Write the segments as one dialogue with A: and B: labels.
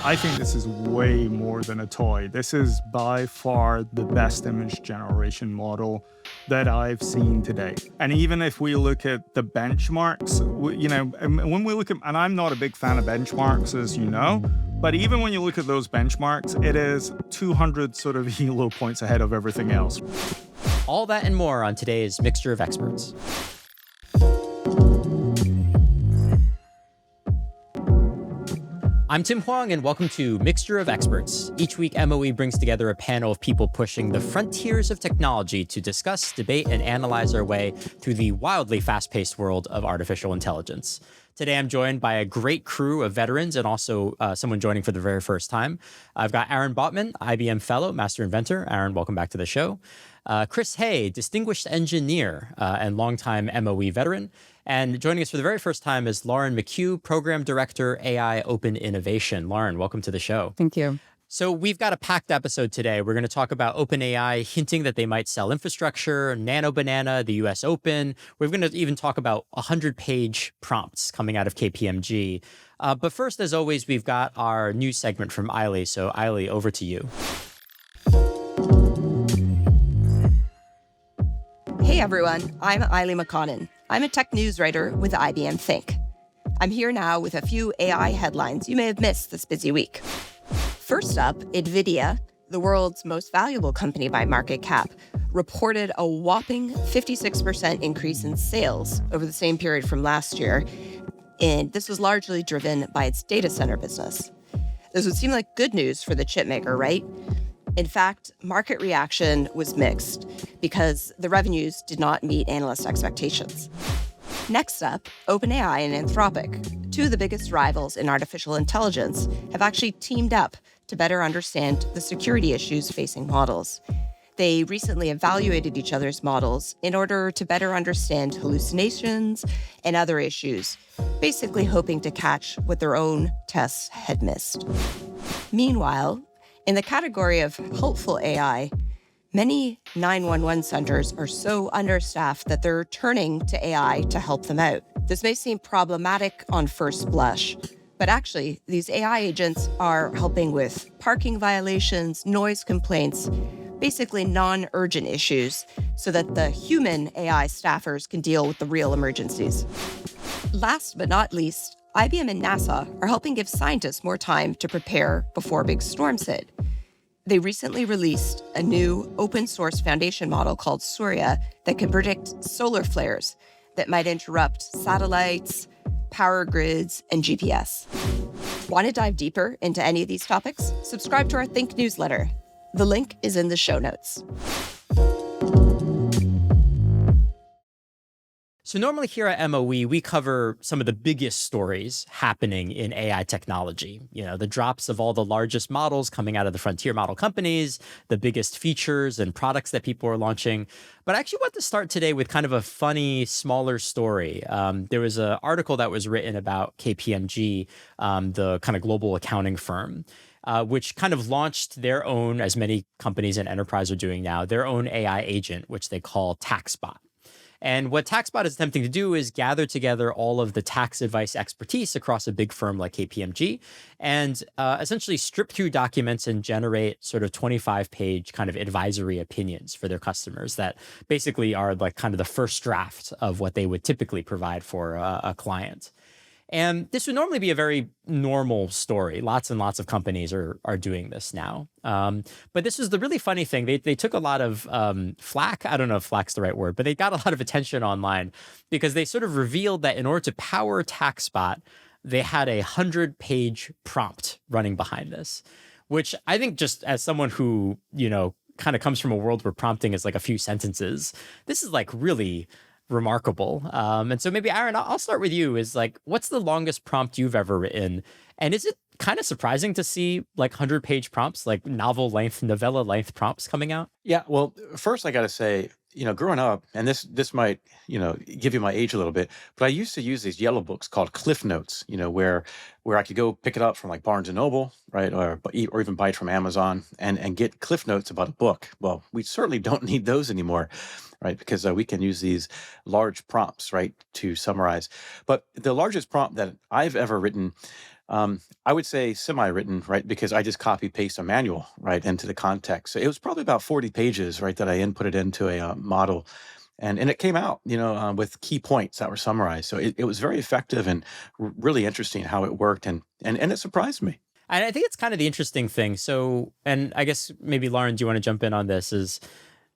A: I think this is way more than a toy. This is by far the best image generation model that I've seen today. And even if we look at the benchmarks, and when we look at, and I'm not a big fan of benchmarks, as you know, but even when you look at those benchmarks, it is 200 sort of elo points ahead of everything else.
B: All that and more on today's Mixture of Experts. I'm Tim Huang, and welcome to Mixture of Experts. Each week, MOE brings together a panel of people pushing the frontiers of technology to discuss, debate, and analyze our way through the wildly fast-paced world of artificial intelligence. Today, I'm joined by a great crew of veterans and also someone joining for the very first time. I've got Aaron Botman, IBM Fellow, Master Inventor. Aaron, welcome back to the show. Chris Hay, Distinguished Engineer and longtime MOE veteran. And joining us for the very first time is Lauren McHugh, Program Director, AI Open Innovation. Lauren, welcome to the show.
C: Thank you.
B: So we've got a packed episode today. We're going to talk about OpenAI hinting that they might sell infrastructure, nano-banana, the US Open. We're going to even talk about 100-page prompts coming out of KPMG. But first, as always, we've got our news segment from Eiley. So Eiley, over to you.
C: Hey everyone, I'm Eiley McConnon. I'm a tech news writer with IBM Think. I'm here now with a few AI headlines you may have missed this busy week. First up, NVIDIA, the world's most valuable company by market cap, reported a whopping 56% increase in sales over the same period from last year, and this was largely driven by its data center business. This would seem like good news for the chipmaker, right? In fact, market reaction was mixed because the revenues did not meet analyst expectations. Next up, OpenAI and Anthropic, two of the biggest rivals in artificial intelligence, have actually teamed up to better understand the security issues facing models. They recently evaluated each other's models in order to better understand hallucinations and other issues, basically hoping to catch what their own tests had missed. Meanwhile, in the category of helpful AI, many 911 centers are so understaffed that they're turning to AI to help them out. This may seem problematic on first blush, but actually, these AI agents are helping with parking violations, noise complaints, basically non-urgent issues, so that the human AI staffers can deal with the real emergencies. Last but not least, IBM and NASA are helping give scientists more time to prepare before big storms hit. They recently released a new open source foundation model called Surya that can predict solar flares that might interrupt satellites, power grids, and GPS. Want to dive deeper into any of these topics? Subscribe to our Think newsletter. The link is in the show notes.
B: So normally here at MOE, we cover some of the biggest stories happening in AI technology. You know, the drops of all the largest models coming out of the frontier model companies, the biggest features and products that people are launching. But I actually want to start today with kind of a funny, smaller story. There was an article that was written about KPMG, the kind of global accounting firm, which kind of launched their own, as many companies and enterprise are doing now, their own AI agent, which they call TaxBot. And what TaxBot is attempting to do is gather together all of the tax advice expertise across a big firm like KPMG and essentially strip through documents and generate sort of 25-page kind of advisory opinions for their customers that basically are like kind of the first draft of what they would typically provide for a client. And this would normally be a very normal story. Lots and lots of companies are doing this now. But this was the really funny thing. They took a lot of flack. I don't know if flack's the right word, but they got a lot of attention online because they sort of revealed that in order to power TaxBot, they had a 100-page prompt running behind this, which I think just as someone who, you know, kind of comes from a world where prompting is like a few sentences, this is like really remarkable. And so maybe, Aaron, I'll start with you. Is like, what's the longest prompt you've ever written? And is it kind of surprising to see like 100-page prompts, like novella length prompts coming out?
D: Yeah, well, first I got to say, growing up, and this might, give you my age a little bit, but I used to use these yellow books called Cliff Notes, where I could go pick it up from like Barnes and Noble, right, or even buy it from Amazon and get Cliff Notes about a book. Well, we certainly don't need those anymore, right, because we can use these large prompts, right, to summarize. But the largest prompt that I've ever written I would say semi-written, right? Because I just copy paste a manual right into the context. So it was probably about 40 pages, right, that I inputted into a model, and it came out, with key points that were summarized. So it was very effective and really interesting how it worked, and it surprised me.
B: And I think it's kind of the interesting thing. So, and I guess maybe Lauren, do you want to jump in on this? Is,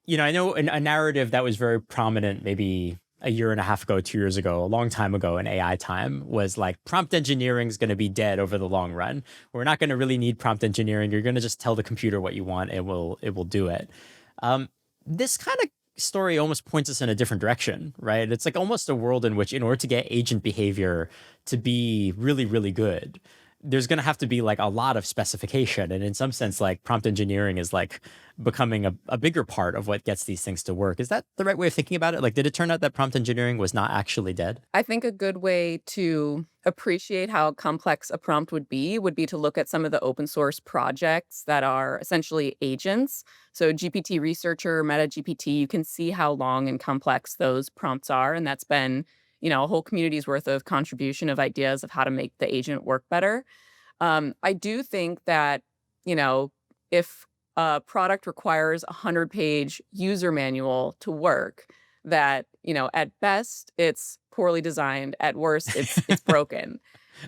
B: I know a narrative that was very prominent maybe a year and a half ago, 2 years ago, a long time ago in AI time was like prompt engineering is going to be dead over the long run. We're not going to really need prompt engineering. You're going to just tell the computer what you want. It will do it. This kind of story almost points us in a different direction, right? It's like almost a world in which in order to get agent behavior to be really, really good, there's going to have to be like a lot of specification. And in some sense, like prompt engineering is like becoming a bigger part of what gets these things to work. Is that the right way of thinking about it? Like, did it turn out that prompt engineering was not actually dead?
E: I think a good way to appreciate how complex a prompt would be to look at some of the open source projects that are essentially agents. So GPT Researcher, MetaGPT, you can see how long and complex those prompts are. And that's been, a whole community's worth of contribution of ideas of how to make the agent work better. I do think that, if a product requires a 100-page user manual to work, that, at best, it's poorly designed. At worst, it's broken.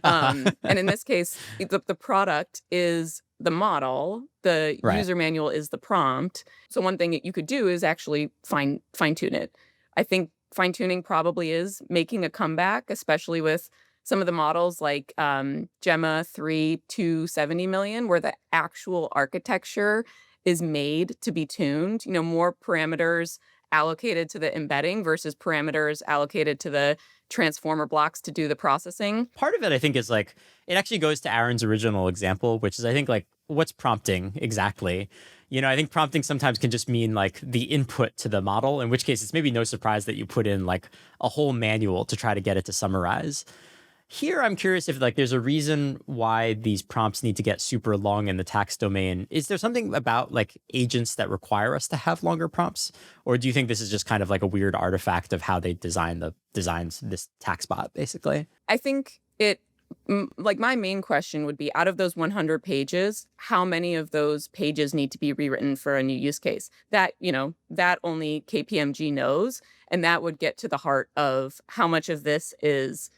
E: And in this case, the product is the model, the
B: Right.
E: user manual is the prompt. So one thing that you could do is actually fine tune it. I think fine tuning probably is making a comeback, especially with some of the models like Gemma 3 to 70 million, where the actual architecture is made to be tuned, more parameters allocated to the embedding versus parameters allocated to the transformer blocks to do the processing.
B: Part of it, I think, is like, it actually goes to Aaron's original example, which is, I think, like, what's prompting exactly? I think prompting sometimes can just mean like the input to the model, in which case it's maybe no surprise that you put in like a whole manual to try to get it to summarize. Here, I'm curious if like there's a reason why these prompts need to get super long in the tax domain. Is there something about like agents that require us to have longer prompts? Or do you think this is just kind of like a weird artifact of how they designs this tax bot, basically?
E: I think like my main question would be, out of those 100 pages, how many of those pages need to be rewritten for a new use case? That, that only KPMG knows. And that would get to the heart of how much of this is,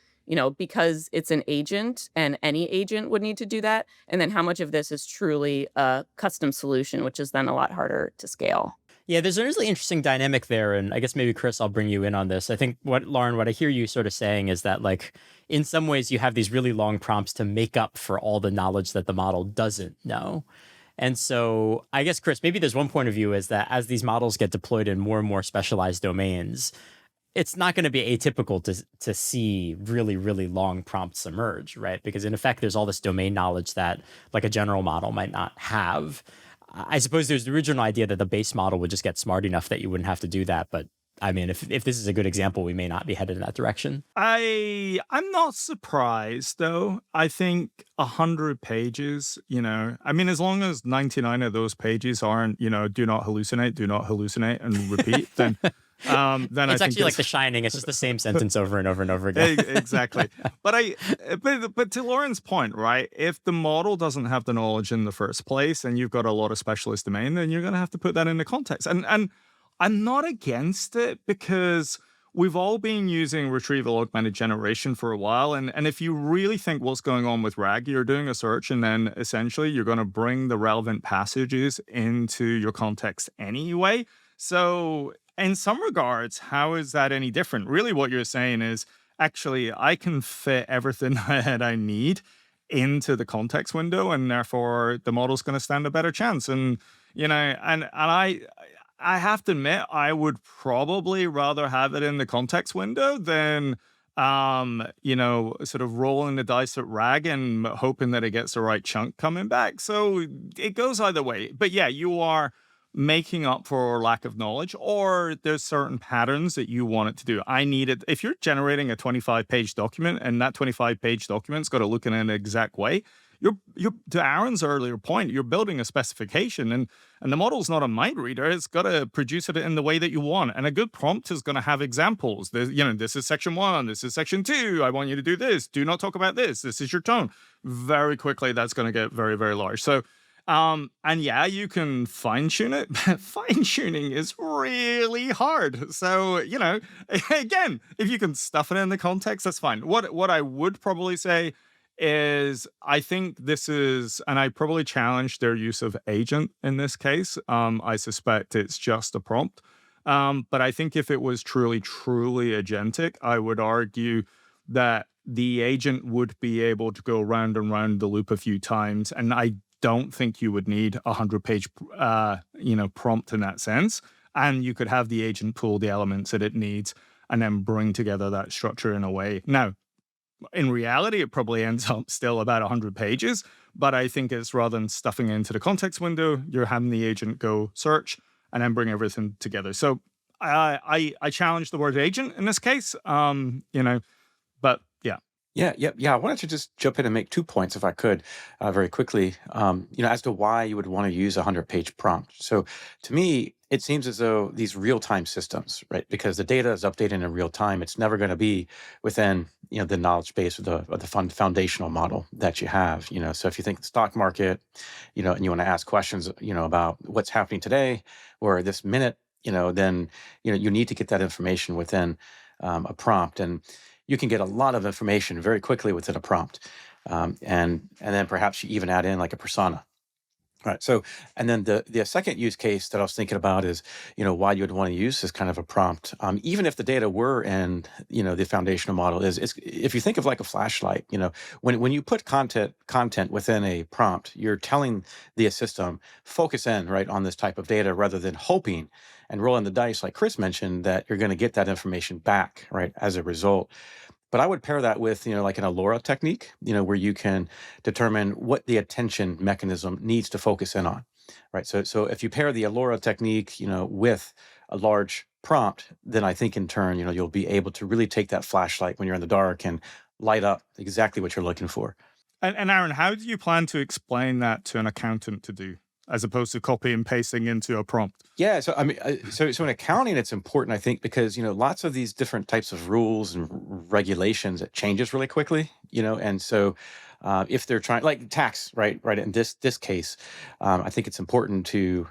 E: because it's an agent and any agent would need to do that. And then how much of this is truly a custom solution, which is then a lot harder to scale.
B: Yeah, there's a really interesting dynamic there. And I guess maybe, Chris, I'll bring you in on this. I think Lauren, what I hear you sort of saying is that, like, in some ways you have these really long prompts to make up for all the knowledge that the model doesn't know. And so I guess, Chris, maybe there's one point of view is that as these models get deployed in more and more specialized domains, it's not going to be atypical to see really, really long prompts emerge, right? Because in effect, there's all this domain knowledge that like a general model might not have. I suppose there's the original idea that the base model would just get smart enough that you wouldn't have to do that. But I mean, if this is a good example, we may not be headed in that direction.
A: I'm not surprised though. I think 100 pages, as long as 99 of those pages aren't, do not hallucinate and repeat, then then
B: It's
A: I
B: actually
A: think
B: like The Shining. It's just the same sentence over and over and over again.
A: exactly. But to Lauren's point, right? If the model doesn't have the knowledge in the first place, and you've got a lot of specialist domain, then you're going to have to put that into context. And I'm not against it because we've all been using retrieval augmented generation for a while. And if you really think what's going on with RAG, you're doing a search and then essentially you're going to bring the relevant passages into your context anyway. So in some regards, how is that any different? Really, what you're saying is actually I can fit everything that I need into the context window, and therefore the model's going to stand a better chance. And I have to admit, I would probably rather have it in the context window than, sort of rolling the dice at RAG and hoping that it gets the right chunk coming back. So it goes either way. But yeah, you are making up for lack of knowledge, or there's certain patterns that you want it to do. I need it. If you're generating a 25-page document and that 25-page document's got to look in an exact way, you're to Aaron's earlier point, you're building a specification, and the model's not a mind reader. It's got to produce it in the way that you want. And a good prompt is going to have examples. This is section 1, this is section 2. I want you to do this. Do not talk about this. This is your tone. Very quickly, that's going to get very, very large. So, and yeah, you can fine tune it, but fine tuning is really hard. So, again, if you can stuff it in the context, that's fine. What I would probably say is I think this is, and I probably challenge their use of agent in this case. I suspect it's just a prompt. But I think if it was truly agentic, I would argue that the agent would be able to go round and round the loop a few times. And I don't think you would need a 100-page, prompt in that sense. And you could have the agent pull the elements that it needs and then bring together that structure in a way. Now, in reality, it probably ends up still about 100 pages, but I think it's rather than stuffing it into the context window, you're having the agent go search and then bring everything together. So I challenge the word agent in this case, but yeah.
D: Yeah. I wanted to just jump in and make 2 points, if I could, very quickly, as to why you would want to use a 100-page prompt. So to me, it seems as though these real-time systems, right, because the data is updated in real time, it's never going to be within, the knowledge base or the foundational model that you have. So if you think the stock market, and you want to ask questions, about what's happening today or this minute, then, you need to get that information within a prompt. And you can get a lot of information very quickly within a prompt. And then perhaps you even add in like a persona. All right. So, and then the second use case that I was thinking about is, why you would want to use this kind of a prompt, even if the data were in, the foundational model is if you think of like a flashlight, when you put content within a prompt, you're telling the system, focus in right on this type of data rather than hoping and rolling the dice, like Chris mentioned, that you're going to get that information back, right, as a result. But I would pair that with, like an Allura technique, where you can determine what the attention mechanism needs to focus in on, right? So if you pair the Allura technique, with a large prompt, then I think in turn, you'll be able to really take that flashlight when you're in the dark and light up exactly what you're looking for.
A: And Aaron, how do you plan to explain that to an accountant to do, as opposed to copy and pasting into a prompt?
D: Yeah, so I mean, so in accounting, it's important, I think, because lots of these different types of rules and regulations, it changes really quickly, and so if they're trying, like tax, right, in this case, I think it's important to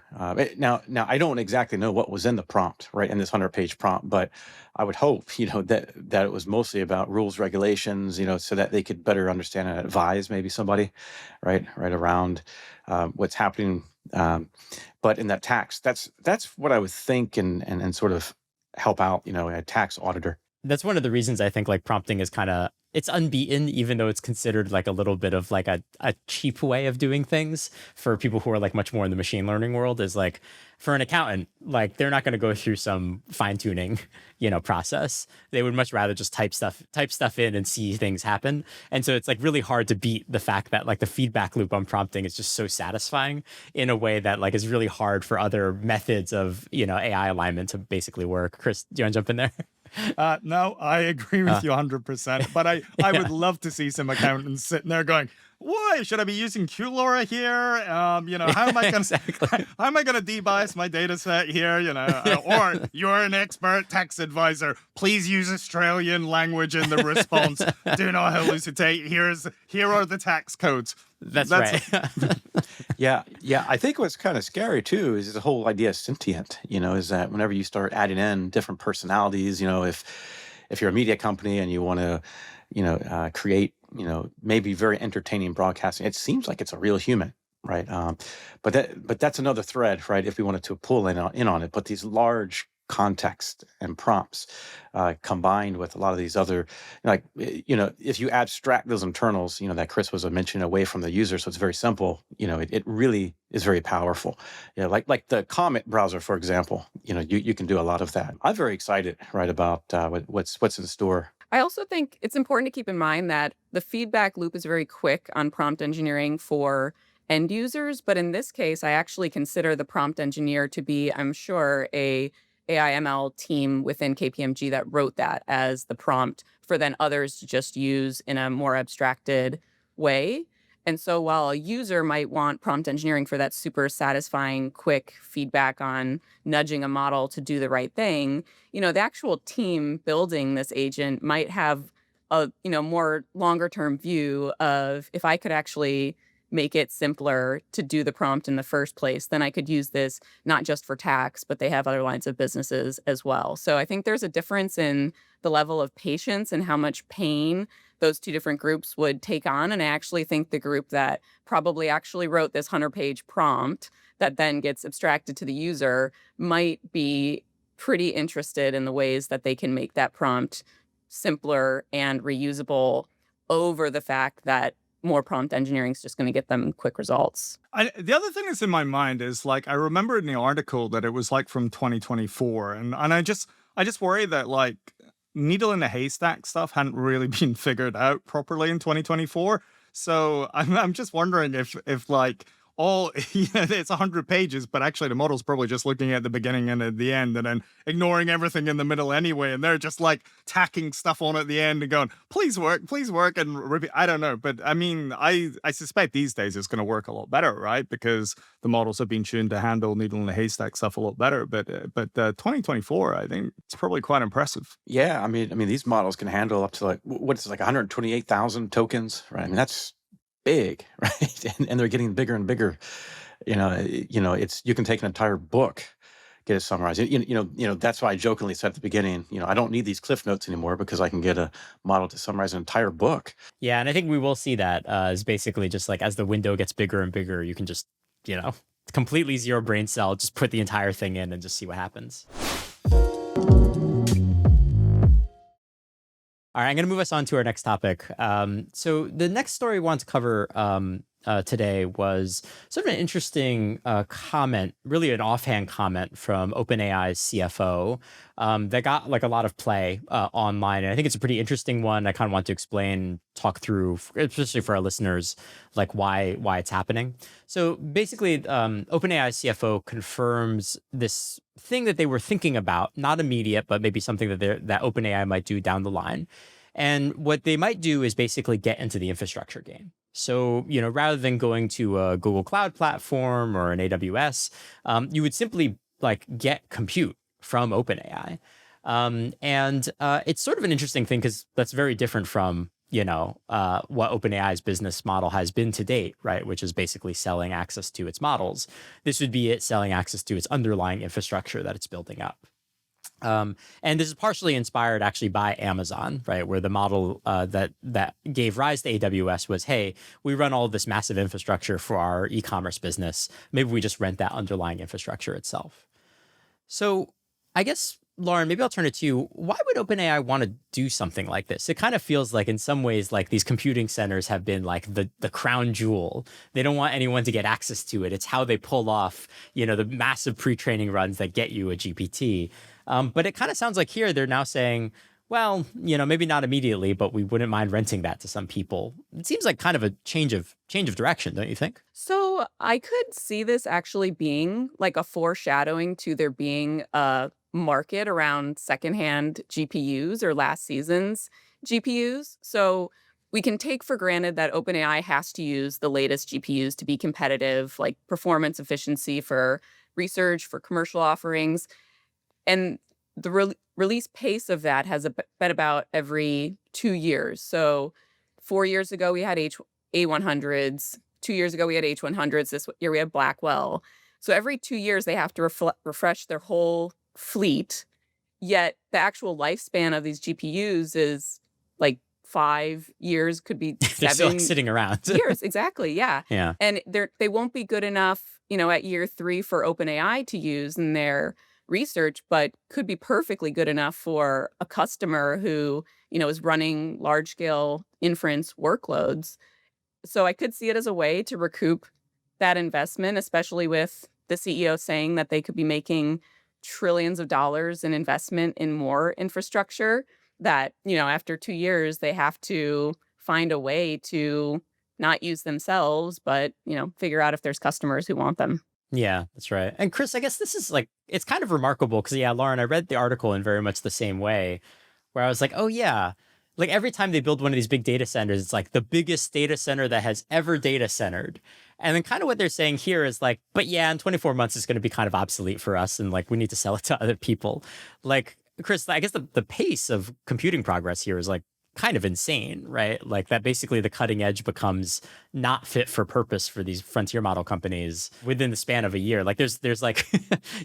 D: now I don't exactly know what was in the prompt, right, in this 100-page prompt, but I would hope, that it was mostly about rules, regulations, so that they could better understand and advise maybe somebody, right around what's happening. But in that tax, that's what I would think and sort of help out, a tax auditor.
B: That's one of the reasons I think like prompting is it's unbeaten, even though it's considered like a little bit of like a cheap way of doing things for people who are like much more in the machine learning world. Is like for an accountant, like they're not going to go through some fine tuning, process. They would much rather just type stuff in and see things happen. And so it's like really hard to beat the fact that like the feedback loop on prompting is just so satisfying in a way that like is really hard for other methods of, AI alignment to basically work. Chris, do you want to jump in there?
A: No, I agree with you 100%. But I would love to see some accountants sitting there going, "Why should I be using QLoRa here? How am I going
B: Exactly.
A: how am I going to debias my data set here? Or you're an expert tax advisor. Please use Australian language in the response. Do not hallucinate. Here are the tax codes."
B: That's right.
D: Yeah. I think what's kind of scary too is the whole idea of sentient. Is that whenever you start adding in different personalities, if you're a media company and you want to, create, maybe very entertaining broadcasting, it seems like it's a real human, right? But that's another thread, right? If we wanted to pull in on it, but these large context and prompts combined with a lot of these other, if you abstract those internals, that Chris was mentioning away from the user, so it's very simple, it really is very powerful. Like the Comet browser, for example, you can do a lot of that. I'm very excited, right, about what's in store.
E: I also think it's important to keep in mind that the feedback loop is very quick on prompt engineering for end users. But in this case, I actually consider the prompt engineer to be, I'm sure, a AI/ML team within KPMG that wrote that as the prompt for then others to just use in a more abstracted way. And so while a user might want prompt engineering for that super satisfying, quick feedback on nudging a model to do the right thing, the actual team building this agent might have a, more longer term view of, if I could actually make it simpler to do the prompt in the first place, then I could use this not just for tax, but they have other lines of businesses as well. So I think there's a difference in the level of patience and how much pain those two different groups would take on. And I actually think the group that probably actually wrote this 100-page prompt that then gets abstracted to the user might be pretty interested in the ways that they can make that prompt simpler and reusable over the fact that more prompt engineering is just going to get them quick results.
A: The other thing that's in my mind is, like, I remember in the article that it was like from 2024, and I just worry that, like, needle in the haystack stuff hadn't really been figured out properly in 2024. So I'm just wondering if like all it's 100 pages, but actually the model's probably just looking at the beginning and at the end and then ignoring everything in the middle anyway, and they're just like tacking stuff on at the end and going, please work, and repeat. I don't know, but I mean, I suspect these days it's going to work a lot better, right? Because the models have been tuned to handle needle in the haystack stuff a lot better. But 2024, I think it's probably quite impressive.
D: Yeah, I mean, these models can handle up to like what is it, like 128,000 tokens, right? I mean, that's big, right? And they're getting bigger and bigger. It's you can take an entire book, get it summarized. That's why I jokingly said at the beginning, I don't need these cliff notes anymore because I can get a model to summarize an entire book.
B: Yeah, and I think we will see that as basically just like as the window gets bigger and bigger, you can just, completely zero brain cell, just put the entire thing in and just see what happens. All right, I'm going to move us on to our next topic. So the next story we want to cover today was sort of an interesting comment, really an offhand comment from OpenAI's CFO that got like a lot of play online. And I think it's a pretty interesting one. I kind of want to explain, talk through, especially for our listeners, like why it's happening. So basically, OpenAI's CFO confirms this thing that they were thinking about, not immediate, but maybe something that OpenAI might do down the line. And what they might do is basically get into the infrastructure game. So, rather than going to a Google Cloud platform or an AWS, you would simply like get compute from OpenAI. And it's sort of an interesting thing because that's very different from, what OpenAI's business model has been to date, right? Which is basically selling access to its models. This would be it selling access to its underlying infrastructure that it's building up. And this is partially inspired actually by Amazon, right? Where the model that gave rise to AWS was, hey, we run all of this massive infrastructure for our e-commerce business. Maybe we just rent that underlying infrastructure itself. So I guess, Lauren, maybe I'll turn it to you. Why would OpenAI want to do something like this? It kind of feels like in some ways, like these computing centers have been like the crown jewel. They don't want anyone to get access to it. It's how they pull off, the massive pre-training runs that get you a GPT. But it kind of sounds like here they're now saying, well, maybe not immediately, but we wouldn't mind renting that to some people. It seems like kind of a change of direction, don't you think?
E: So I could see this actually being like a foreshadowing to there being a market around secondhand GPUs or last season's GPUs. So we can take for granted that OpenAI has to use the latest GPUs to be competitive, like performance efficiency for research, for commercial offerings. And the release pace of that has been about every 2 years. So 4 years ago, we had A100s. 2 years ago, we had H100s. This year, we have Blackwell. So every 2 years, they have to refresh their whole fleet. Yet the actual lifespan of these GPUs is like 5 years, could be 7
B: They're still like sitting around.
E: years. Exactly. Yeah.
B: Yeah.
E: And they won't be good enough, at year 3 for OpenAI to use in their research, but could be perfectly good enough for a customer who, is running large scale inference workloads. So I could see it as a way to recoup that investment, especially with the CEO saying that they could be making trillions of dollars in investment in more infrastructure, that, after 2 years, they have to find a way to not use themselves, but, figure out if there's customers who want them.
B: Yeah, that's right. And Chris, I guess this is like, it's kind of remarkable because, yeah, Lauren, I read the article in very much the same way, where I was like, oh, yeah, like every time they build one of these big data centers, it's like the biggest data center that has ever data centered. And then kind of what they're saying here is like, but yeah, in 24 months, it's going to be kind of obsolete for us. And like, we need to sell it to other people. Like, Chris, I guess the pace of computing progress here is like kind of insane, right? Like that basically the cutting edge becomes not fit for purpose for these frontier model companies within the span of a year. Like there's like,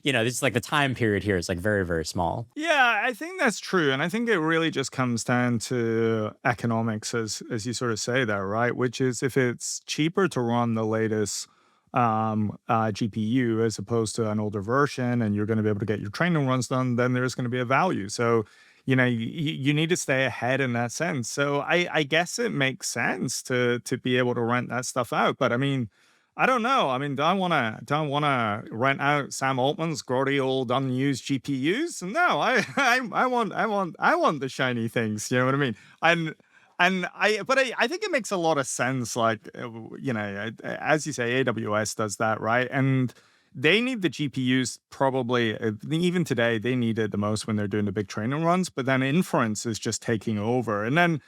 B: this like the time period here is like very, very small.
A: Yeah, I think that's true. And I think it really just comes down to economics, as you sort of say there, right? Which is if it's cheaper to run the latest GPU as opposed to an older version, and you're going to be able to get your training runs done, then there's going to be a value. So, you need to stay ahead in that sense. So I guess it makes sense to be able to rent that stuff out. But I mean, I don't know. I mean, do I wanna rent out Sam Altman's grotty old unused GPUs? No, I want the shiny things. You know what I mean? But I think it makes a lot of sense. Like, as you say, AWS does that, right? And they need the GPUs probably, even today, they need it the most when they're doing the big training runs, but then inference is just taking over. And then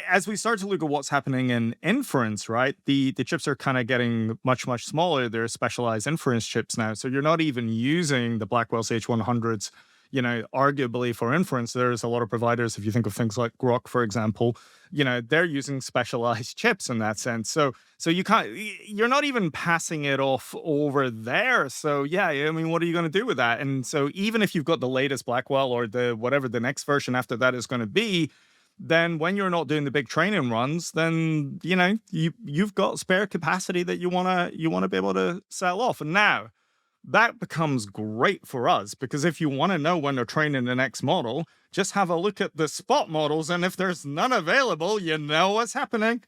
A: as we start to look at what's happening in inference, right, the chips are kind of getting much, much smaller. They're specialized inference chips now. So you're not even using the Blackwell's H100s, arguably for inference. There's a lot of providers, if you think of things like Grok, for example, they're using specialized chips in that sense. So you're not even passing it off over there. So yeah, I mean, what are you going to do with that? And so even if you've got the latest Blackwell or the whatever the next version after that is going to be, then when you're not doing the big training runs, then you've got spare capacity that you wanna be able to sell off. And now that becomes great for us, because if you want to know when they're training the next model, just have a look at the spot models, and if there's none available, you know what's happening.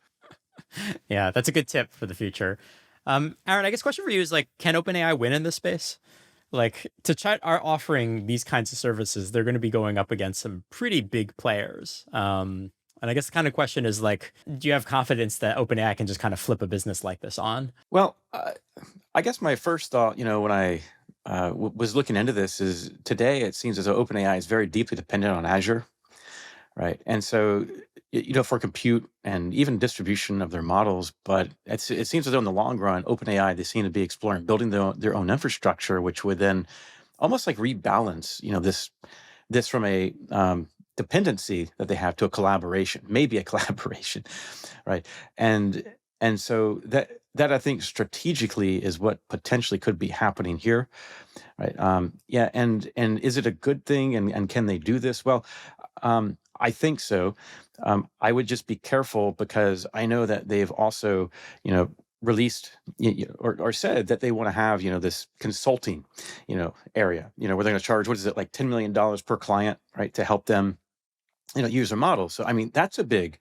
B: Yeah, that's a good tip for the future. Aaron, I guess question for you is like, can OpenAI win in this space? Like, to try are offering these kinds of services, they're going to be going up against some pretty big players. And I guess the kind of question is like, do you have confidence that OpenAI can just kind of flip a business like this on?
D: Well, I guess my first thought, when I was looking into this, is today it seems as though OpenAI is very deeply dependent on Azure, right? And so, for compute and even distribution of their models, but it seems as though in the long run, OpenAI, they seem to be exploring building their own infrastructure, which would then almost like rebalance, this from a dependency that they have to a collaboration, maybe a collaboration, right? And so that I think strategically is what potentially could be happening here, right? Yeah, and is it a good thing? And can they do this? Well, I think so. I would just be careful, because I know that they've also, released or said that they want to have, this consulting, area, where they're going to charge, what is it, like $10 million per client, right, to help them, use their models. So, I mean, that's a big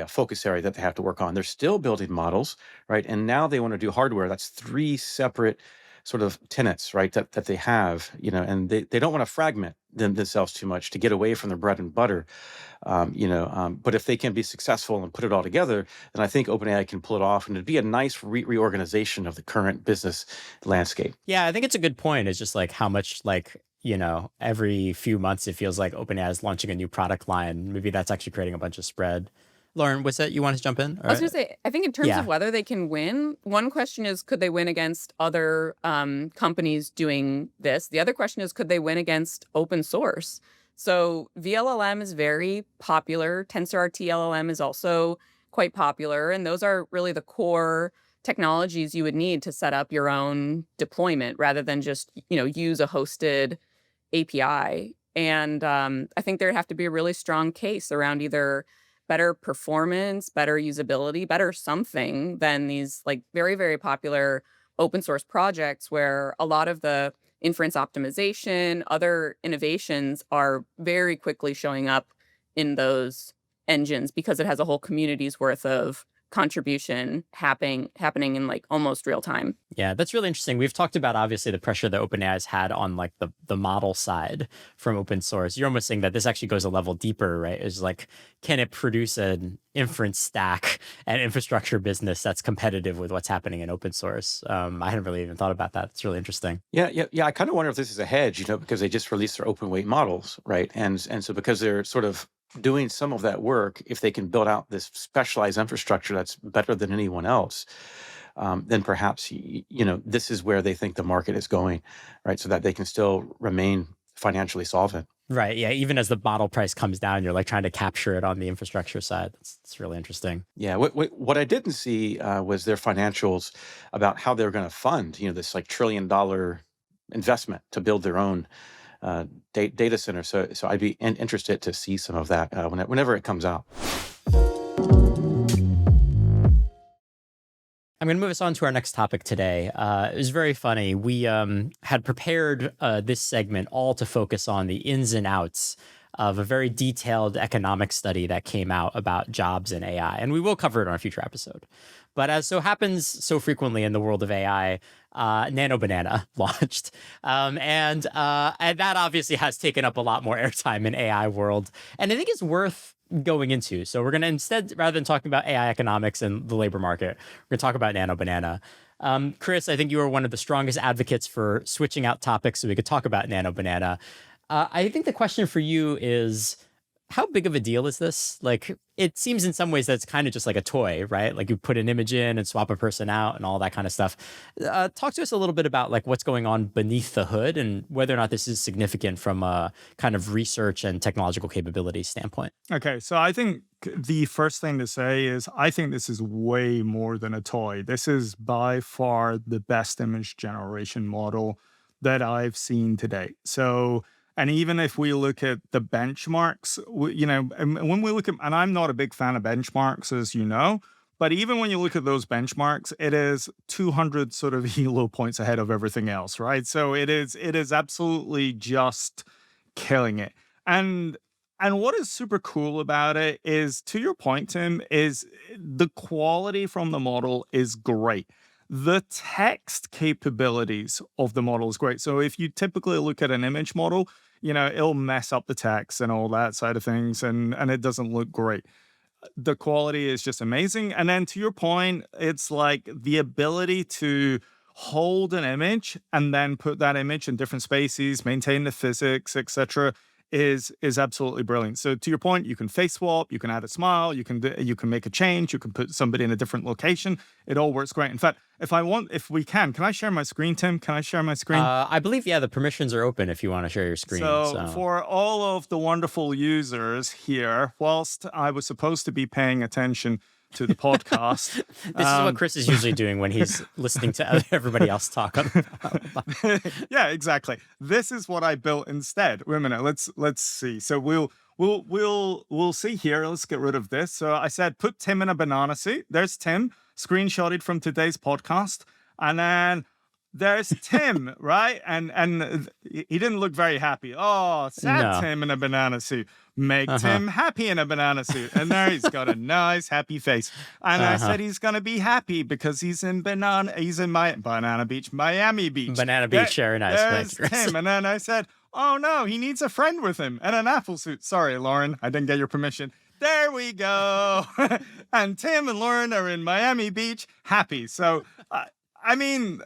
D: focus area that they have to work on. They're still building models, right? And now they want to do hardware. That's three separate sort of tenets, right, that they have, and they don't want to fragment themselves too much to get away from their bread and butter, but if they can be successful and put it all together, then I think OpenAI can pull it off, and it'd be a nice reorganization of the current business landscape.
B: Yeah, I think it's a good point. It's just like how much every few months it feels like OpenAI is launching a new product line. Maybe that's actually creating a bunch of spread. Lauren, was that you wanted to jump in?
E: I was going to say, I think in terms of whether they can win, one question is, could they win against other companies doing this? The other question is, could they win against open source? So VLLM is very popular. TensorRT LLM is also quite popular. And those are really the core technologies you would need to set up your own deployment rather than just, use a hosted API. And I think there'd have to be a really strong case around either better performance, better usability, better something than these like very, very popular open source projects where a lot of the inference optimization, other innovations are very quickly showing up in those engines because it has a whole community's worth of contribution happening in like almost real time.
B: Yeah, that's really interesting. We've talked about obviously the pressure that OpenAI's had on like the model side from open source. You're almost saying that this actually goes a level deeper, right? It's like, can it produce an inference stack and infrastructure business that's competitive with what's happening in open source? I hadn't really even thought about that. It's really interesting.
D: Yeah. I kind of wonder if this is a hedge, because they just released their open weight models, right? And so because they're sort of doing some of that work, if they can build out this specialized infrastructure that's better than anyone else, then perhaps this is where they think the market is going, right? So that they can still remain financially solvent.
B: Right. Yeah. Even as the model price comes down, you're like trying to capture it on the infrastructure side. That's really interesting.
D: Yeah. What I didn't see was their financials about how they're going to fund, this like $1 trillion investment to build their own data center. So I'd be interested to see some of that whenever it comes out.
B: I'm going to move us on to our next topic today. It was very funny. We had prepared this segment all to focus on the ins and outs of a very detailed economic study that came out about jobs and AI. And we will cover it on a future episode. But as so happens so frequently in the world of AI, nano-banana launched. And that obviously has taken up a lot more airtime in AI world. And I think it's worth going into. So we're going to instead, rather than talking about AI economics and the labor market, we're going to talk about nano-banana. Chris, I think you are one of the strongest advocates for switching out topics so we could talk about nano-banana. I think the question for you is, how big of a deal is this? Like, it seems in some ways that's kind of just like a toy, right? Like you put an image in and swap a person out and all that kind of stuff. Talk to us a little bit about like what's going on beneath the hood and whether or not this is significant from a kind of research and technological capabilities standpoint.
A: Okay, so I think the first thing to say is I think this is way more than a toy. This is by far the best image generation model that I've seen to date. So, and even if we look at the benchmarks, and when we look at, and I'm not a big fan of benchmarks, as you know, but even when you look at those benchmarks, it is 200 sort of elo points ahead of everything else, right? So it is absolutely just killing it. And what is super cool about it is, to your point, Tim, is the quality from the model is great. The text capabilities of the model is great. So if you typically look at an image model, it'll mess up the text and all that side of things, and it doesn't look great. The quality is just amazing. And then to your point, it's like the ability to hold an image and then put that image in different spaces, maintain the physics, etc., is absolutely brilliant. So to your point, you can face swap, you can add a smile, you can make a change, you can put somebody in a different location. It all works great. In fact, if we can I share my screen, Tim? Can I share my screen?
B: I believe, yeah, the permissions are open if you want to share your screen.
A: So for all of the wonderful users here, whilst I was supposed to be paying attention to the podcast.
B: This is what Chris is usually doing when he's listening to everybody else talk.
A: Yeah, exactly. This is what I built instead. Wait a minute. Let's see. So we'll see here. Let's get rid of this. So I said, put Tim in a banana suit. There's Tim, screenshotted from today's podcast, and then there's Tim, right? And he didn't look very happy. Oh, sad Tim in a banana suit. Make Tim happy in a banana suit. And there he's got a nice, happy face. And I said he's going to be happy because he's in Banana Beach, Miami Beach.
B: Banana Beach, very nice.
A: There's Tim. And then I said, oh no, he needs a friend with him and an apple suit. Sorry, Lauren, I didn't get your permission. There we go. And Tim and Lauren are in Miami Beach, happy. So, I mean,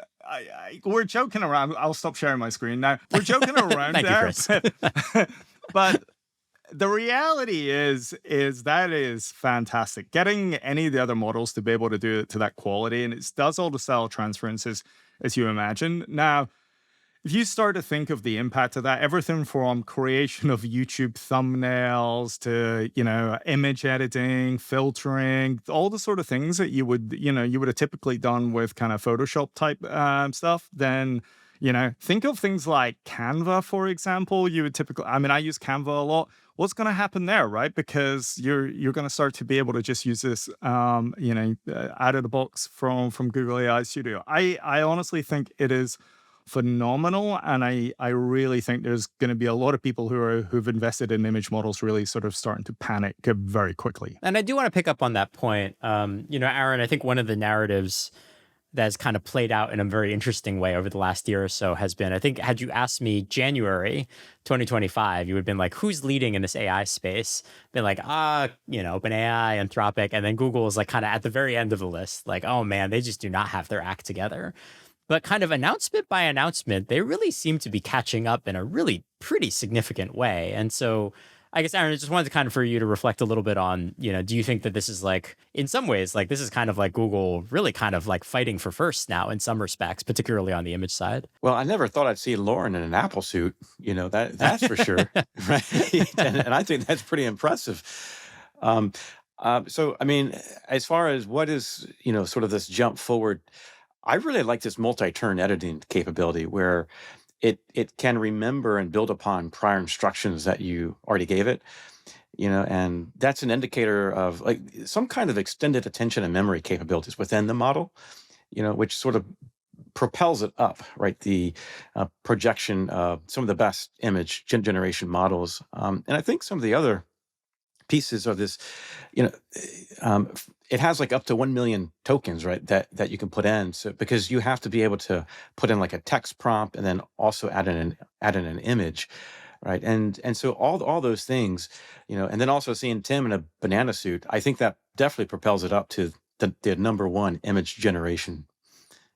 A: we're joking around. I'll stop sharing my screen now. We're joking around
B: Thank
A: there.
B: You, Chris.
A: But the reality is that is fantastic. Getting any of the other models to be able to do it to that quality, and it does all the style transferences as you imagine. Now, if you start to think of the impact of that, everything from creation of YouTube thumbnails to, image editing, filtering, all the sort of things that you would have typically done with kind of Photoshop type stuff, then, think of things like Canva, for example. You would typically, I use Canva a lot. What's going to happen there, right? Because you're going to start to be able to just use this, out of the box from Google AI Studio. I honestly think it is phenomenal, and I really think there's going to be a lot of people who've invested in image models really sort of starting to panic very quickly.
B: And I do want to pick up on that point. Aaron, I think one of the narratives that's kind of played out in a very interesting way over the last year or so has been, I think, had you asked me January 2025, you would have been like, who's leading in this AI space? Been like, OpenAI, Anthropic, and then Google is like kind of at the very end of the list. Like, oh man, they just do not have their act together. But kind of announcement by announcement, they really seem to be catching up in a really pretty significant way. And so I guess, Aaron, I just wanted to kind of for you to reflect a little bit on, do you think that this is like, in some ways, like this is kind of like Google really kind of like fighting for first now in some respects, particularly on the image side?
D: Well, I never thought I'd see Lauren in an Apple suit, that's for sure, right? And I think that's pretty impressive. Um, so, I mean, as far as what is, sort of this jump forward, I really like this multi-turn editing capability where it can remember and build upon prior instructions that you already gave it, and that's an indicator of like some kind of extended attention and memory capabilities within the model, which sort of propels it up, right? The projection of some of the best image generation models. And I think some of the other pieces of this, you know, it has like up to 1 million tokens, right? That you can put in. So because you have to be able to put in like a text prompt and then also add in an image, right? And so all those things, and then also seeing Tim in a banana suit, I think that definitely propels it up to the number one image generation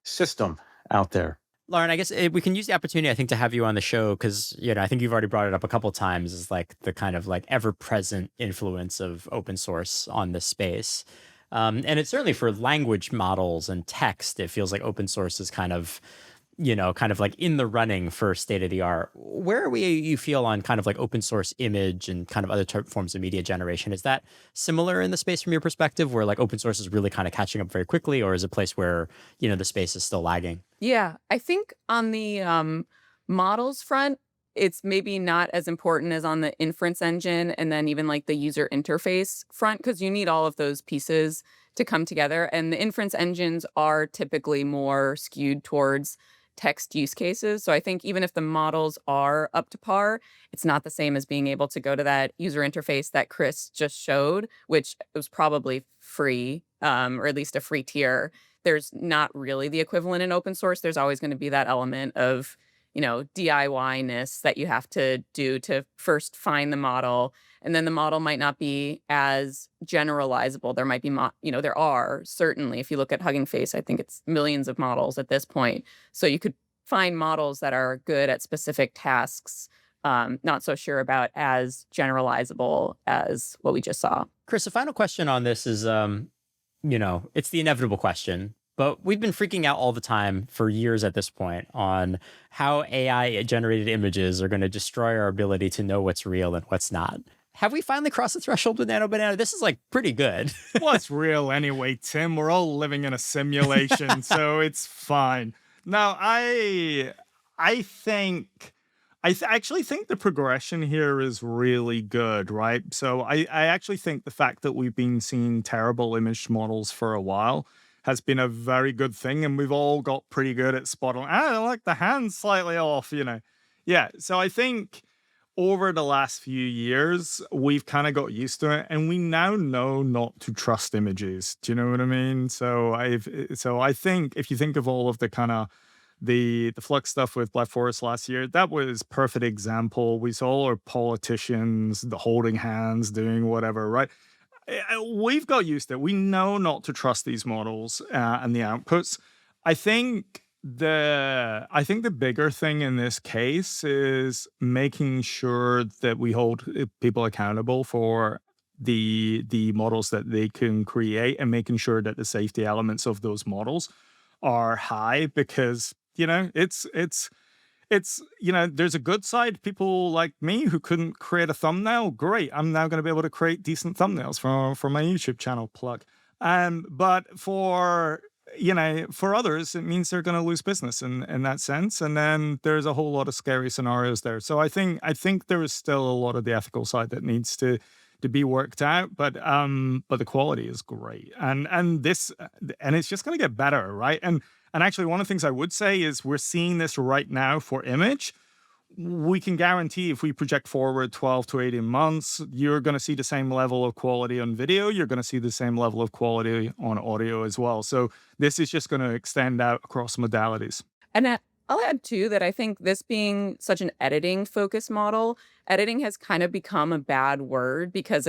D: system out there.
B: Lauren, I guess we can use the opportunity, I think, to have you on the show because, I think you've already brought it up a couple of times as like the kind of like ever-present influence of open source on this space. And it's certainly for language models and text, it feels like open source is kind of like in the running for state of the art. Where are we, you feel, on kind of like open source image and kind of other forms of media generation? Is that similar in the space from your perspective, where like open source is really kind of catching up very quickly, or is it a place where, the space is still lagging?
E: Yeah, I think on the models front, it's maybe not as important as on the inference engine and then even like the user interface front, because you need all of those pieces to come together. And the inference engines are typically more skewed towards text use cases. So I think even if the models are up to par, it's not the same as being able to go to that user interface that Chris just showed, which was probably free, or at least a free tier. There's not really the equivalent in open source. There's always going to be that element of, DIY-ness that you have to do to first find the model. And then the model might not be as generalizable. There might be, there are certainly, if you look at Hugging Face, I think it's millions of models at this point. So you could find models that are good at specific tasks, not so sure about as generalizable as what we just saw.
B: Chris, a final question on this is, it's the inevitable question, but we've been freaking out all the time for years at this point on how AI generated images are going to destroy our ability to know what's real and what's not. Have we finally crossed the threshold with nano-banana? This is like pretty good.
A: What's real anyway, Tim? We're all living in a simulation, so it's fine. Now, I actually think the progression here is really good, right? So I actually think the fact that we've been seeing terrible image models for a while has been a very good thing, and we've all got pretty good at spotting, I like the hand slightly off, Yeah, so I think over the last few years, we've kind of got used to it, and we now know not to trust images. Do you know what I mean? So I think if you think of all of the kind of the Flux stuff with Black Forest last year, that was perfect example. We saw our politicians holding hands, doing whatever, right? We've got used to it. We know not to trust these models and the outputs. I think the bigger thing in this case is making sure that we hold people accountable for the models that they can create, and making sure that the safety elements of those models are high, because there's a good side. People like me who couldn't create a thumbnail, great. I'm now going to be able to create decent thumbnails for my YouTube channel, plug. But for others, it means they're going to lose business in that sense. And then there's a whole lot of scary scenarios there. So I think there is still a lot of the ethical side that needs to be worked out, but the quality is great, and it's just going to get better, right? And actually, one of the things I would say is we're seeing this right now for image. We can guarantee if we project forward 12 to 18 months, you're going to see the same level of quality on video. You're going to see the same level of quality on audio as well. So this is just going to extend out across modalities.
E: And I'll add too that I think this being such an editing focused model, editing has kind of become a bad word because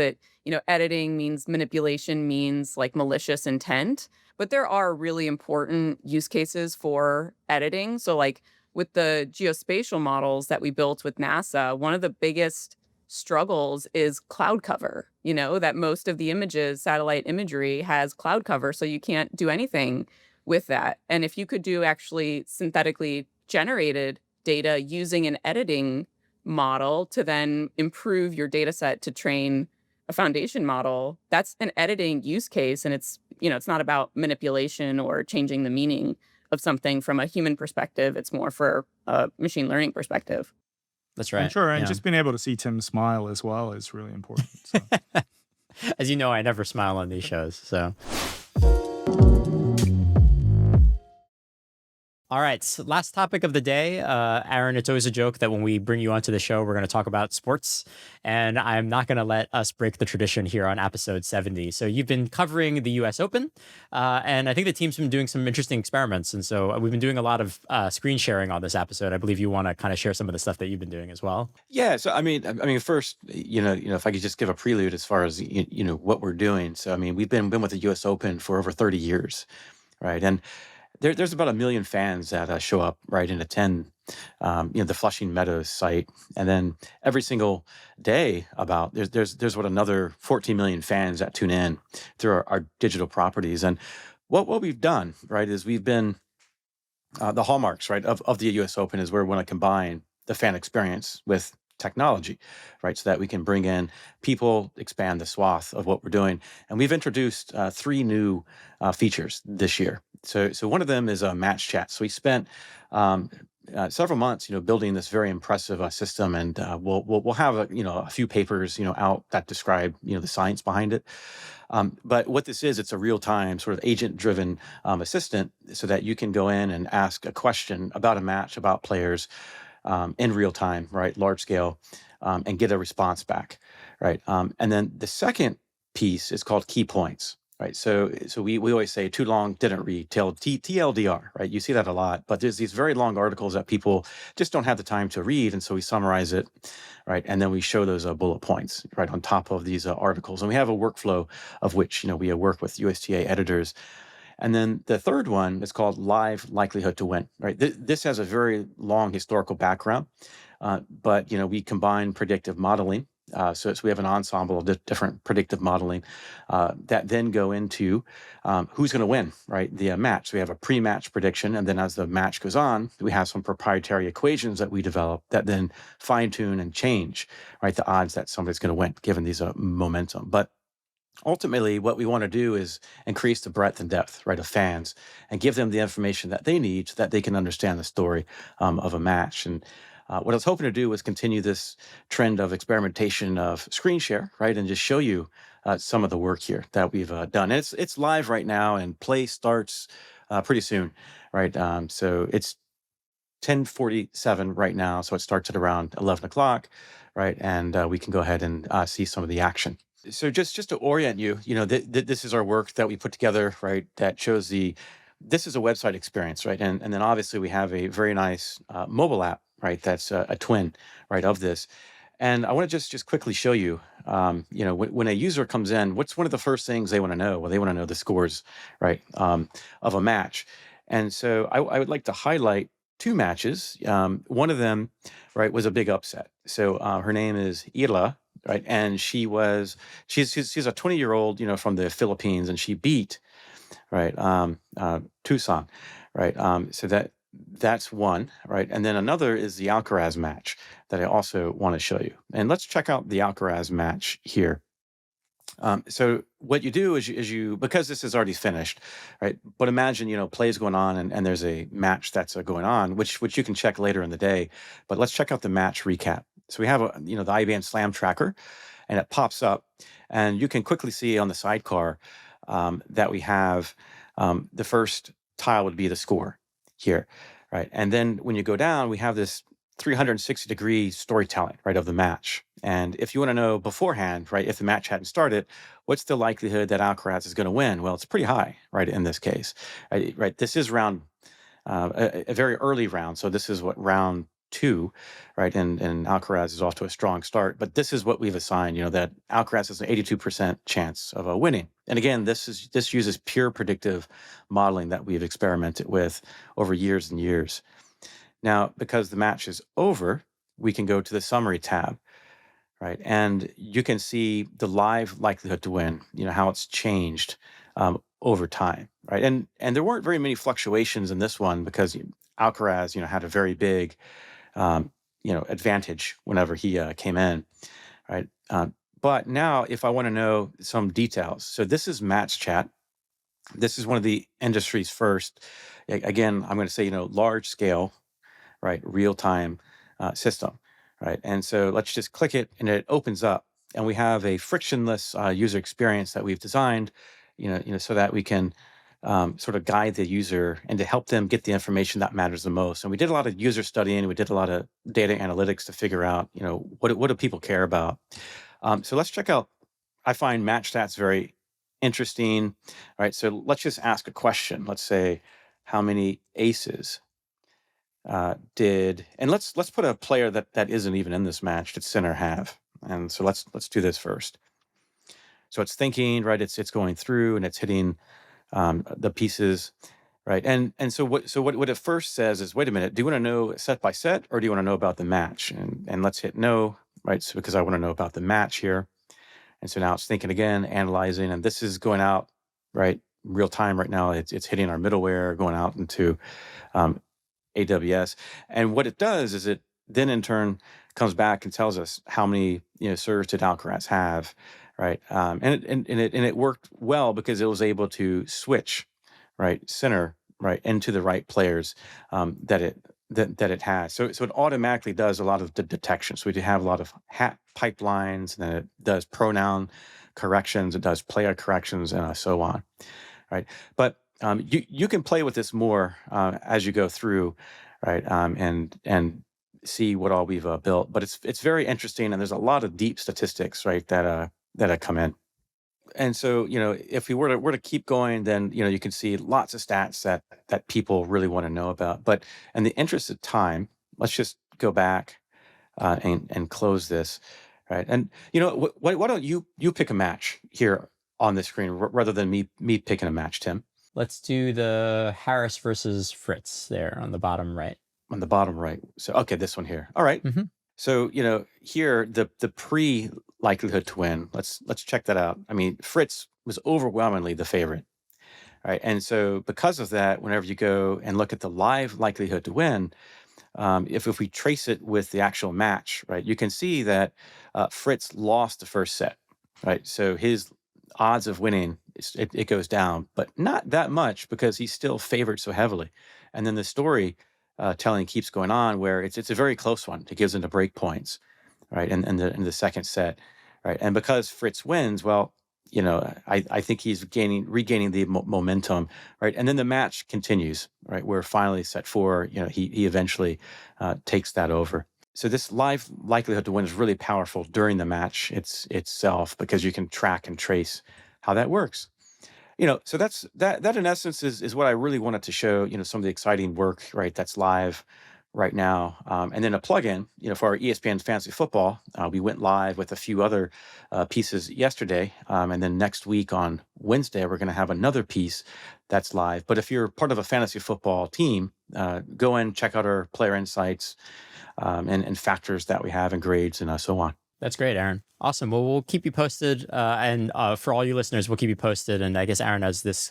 E: editing means manipulation, means like malicious intent. But there are really important use cases for editing. So like with the geospatial models that we built with NASA, one of the biggest struggles is cloud cover, that most of the images, satellite imagery has cloud cover, so you can't do anything with that. And if you could do actually synthetically generated data using an editing model to then improve your data set to train a foundation model, that's an editing use case. And it's not about manipulation or changing the meaning of something from a human perspective. It's more for a machine learning perspective.
B: That's
A: And
B: right.
A: sure, and
B: Yeah.
A: just being able to see Tim smile as well is really important. So.
B: As you know, I never smile on these shows. So. All right. So last topic of the day. Aaron, it's always a joke that when we bring you onto the show, we're going to talk about sports. And I'm not going to let us break the tradition here on episode 70. So you've been covering the US Open. And I think the team's been doing some interesting experiments. And so we've been doing a lot of screen sharing on this episode. I believe you want to kind of share some of the stuff that you've been doing as well.
D: Yeah. So I mean, first, if I could just give a prelude as far as what we're doing. So I mean, we've been with the U.S. Open for over 30 years, right? And there's about 1 million fans that show up, right, and attend, the Flushing Meadows site, and then every single day, about there's what another 14 million fans that tune in through our digital properties. And what we've done, right, is we've been the hallmarks, right, of the U.S. Open is where we want to combine the fan experience with technology, right, so that we can bring in people, expand the swath of what we're doing. And we've introduced 3 new features this year. So one of them is a match chat. So we spent several months, building this very impressive system, and we'll have a few papers, out that describe the science behind it. But what this is, it's a real-time sort of agent-driven assistant, so that you can go in and ask a question about a match, about players, in real time, right, large scale, and get a response back, right? And then the second piece is called key points, right? So we always say too long didn't read, TLDR, right? You see that a lot, but there's these very long articles that people just don't have the time to read, and so we summarize it, right? And then we show those bullet points right on top of these articles, and we have a workflow of which we work with USTA editors. And then the third one is called live likelihood to win, right? This has a very long historical background, but we combine predictive modeling. So we have an ensemble of different predictive modeling that then go into who's going to win, right? The match. So we have a pre-match prediction, and then as the match goes on, we have some proprietary equations that we develop that then fine-tune and change, right, the odds that somebody's going to win, given these momentum. But ultimately, what we want to do is increase the breadth and depth, right, of fans, and give them the information that they need so that they can understand the story of a match. And what I was hoping to do was continue this trend of experimentation of screen share, right, and just show you some of the work here that we've done. And it's live right now, and play starts pretty soon, right? So it's 10:47 right now, so it starts at around 11 o'clock, right? And we can go ahead and see some of the action. So just to orient you, this is our work that we put together, right? That shows this is a website experience, right? And then obviously we have a very nice mobile app, right? That's a twin, right, of this. And I want to just quickly show you, when a user comes in, what's one of the first things they want to know? Well, they want to know the scores, right, of a match. And so I would like to highlight 2 matches. One of them, right, was a big upset. So her name is Ila, right, and she's a 20-year-old, from the Philippines, and she beat, right, Tucson, right. So that's one, right, and then another is the Alcaraz match that I also want to show you. And let's check out the Alcaraz match here. So what you do is you because this is already finished, right? But imagine, plays going on, and there's a match that's going on, which you can check later in the day. But let's check out the match recap. So we have the IBM Slam tracker, and it pops up, and you can quickly see on the sidecar that we have the first tile would be the score here, right? And then when you go down, we have this 360-degree storytelling, right, of the match. And if you want to know beforehand, right, if the match hadn't started, what's the likelihood that Alcaraz is going to win? Well, it's pretty high, right, in this case. Right? This is round, a very early round. So this is round 2, right? And Alcaraz is off to a strong start. But this is what we've assigned, that Alcaraz has an 82% chance of winning. And again, this uses pure predictive modeling that we've experimented with over years and years. Now, because the match is over, we can go to the summary tab, right? And you can see the live likelihood to win, how it's changed over time, right? And there weren't very many fluctuations in this one because Alcaraz, had a very big, um, advantage whenever he came in, right? But now, if I want to know some details, so this is Match Chat. This is one of the industry's first. Again, I'm going to say, large scale, right, real time system, right? And so let's just click it, and it opens up, and we have a frictionless user experience that we've designed, so that we can sort of guide the user and to help them get the information that matters the most. And we did a lot of user studying. We did a lot of data analytics to figure out, what do people care about. So let's check out. I find match stats very interesting. All right, so let's just ask a question. Let's say, how many aces and let's put a player that isn't even in this match. Did center have? And so let's do this first. So it's thinking, right? It's going through and it's hitting the pieces, right? And so what it first says is, wait a minute, do you want to know set by set, or do you want to know about the match? And let's hit no, right? So because I want to know about the match here. And so now it's thinking again, analyzing, and this is going out, right, real time right now. It's hitting our middleware, going out into AWS. And what it does is it then in turn comes back and tells us how many serves did Alcaraz have, right? And it worked well because it was able to switch, right, center, right, into the right players that it has. So it automatically does a lot of the detection. So we do have a lot of hat pipelines, and then it does pronoun corrections, it does player corrections, and so on, right? But you can play with this more as you go through, right? And see what all we've built. But it's very interesting, and there's a lot of deep statistics, right, that come in. And so, if we were to keep going, then you can see lots of stats that people really want to know about. But in the interest of time, let's just go back and close this, right? And why don't you pick a match here on the screen rather than me picking a match, Tim?
B: Let's do the Harris versus Fritz there on the bottom right.
D: On the bottom right. So, okay, this one here. All right.
B: Mm-hmm.
D: So, here, the pre likelihood to win, let's check that out. I mean, Fritz was overwhelmingly the favorite, right? And so because of that, whenever you go and look at the live likelihood to win, if we trace it with the actual match, right, you can see that Fritz lost the first set, right? So his odds of winning, it goes down, but not that much because he's still favored so heavily. And then the story telling keeps going on where it's a very close one. It gives into break points, right? In the second set, right? And because Fritz wins, well, I think he's regaining the momentum, right? And then the match continues, right? Where finally set 4, he eventually takes that over. So this live likelihood to win is really powerful during the match itself because you can track and trace how that works. So that in essence is what I really wanted to show, some of the exciting work, right, that's live right now. And then a plugin, for our ESPN Fantasy Football, we went live with a few other pieces yesterday. And then next week on Wednesday, we're going to have another piece that's live. But if you're part of a fantasy football team, go in, check out our player insights and factors that we have and grades and so on.
B: That's great, Aaron. Awesome. Well, we'll keep you posted. And for all you listeners, we'll keep you posted. And I guess, Aaron, as this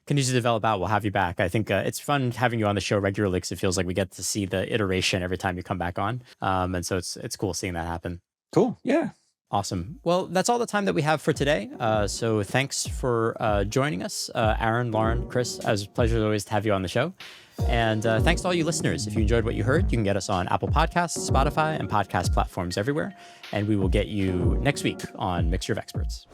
B: continues to develop out, we'll have you back. I think it's fun having you on the show regularly because it feels like we get to see the iteration every time you come back on. And so it's cool seeing that happen.
D: Cool. Yeah.
B: Awesome. Well, that's all the time that we have for today. So thanks for joining us, Aaron, Lauren, Chris. It was a pleasure as always to have you on the show. And thanks to all you listeners. If you enjoyed what you heard, you can get us on Apple Podcasts, Spotify, and podcast platforms everywhere. And we will get you next week on Mixture of Experts.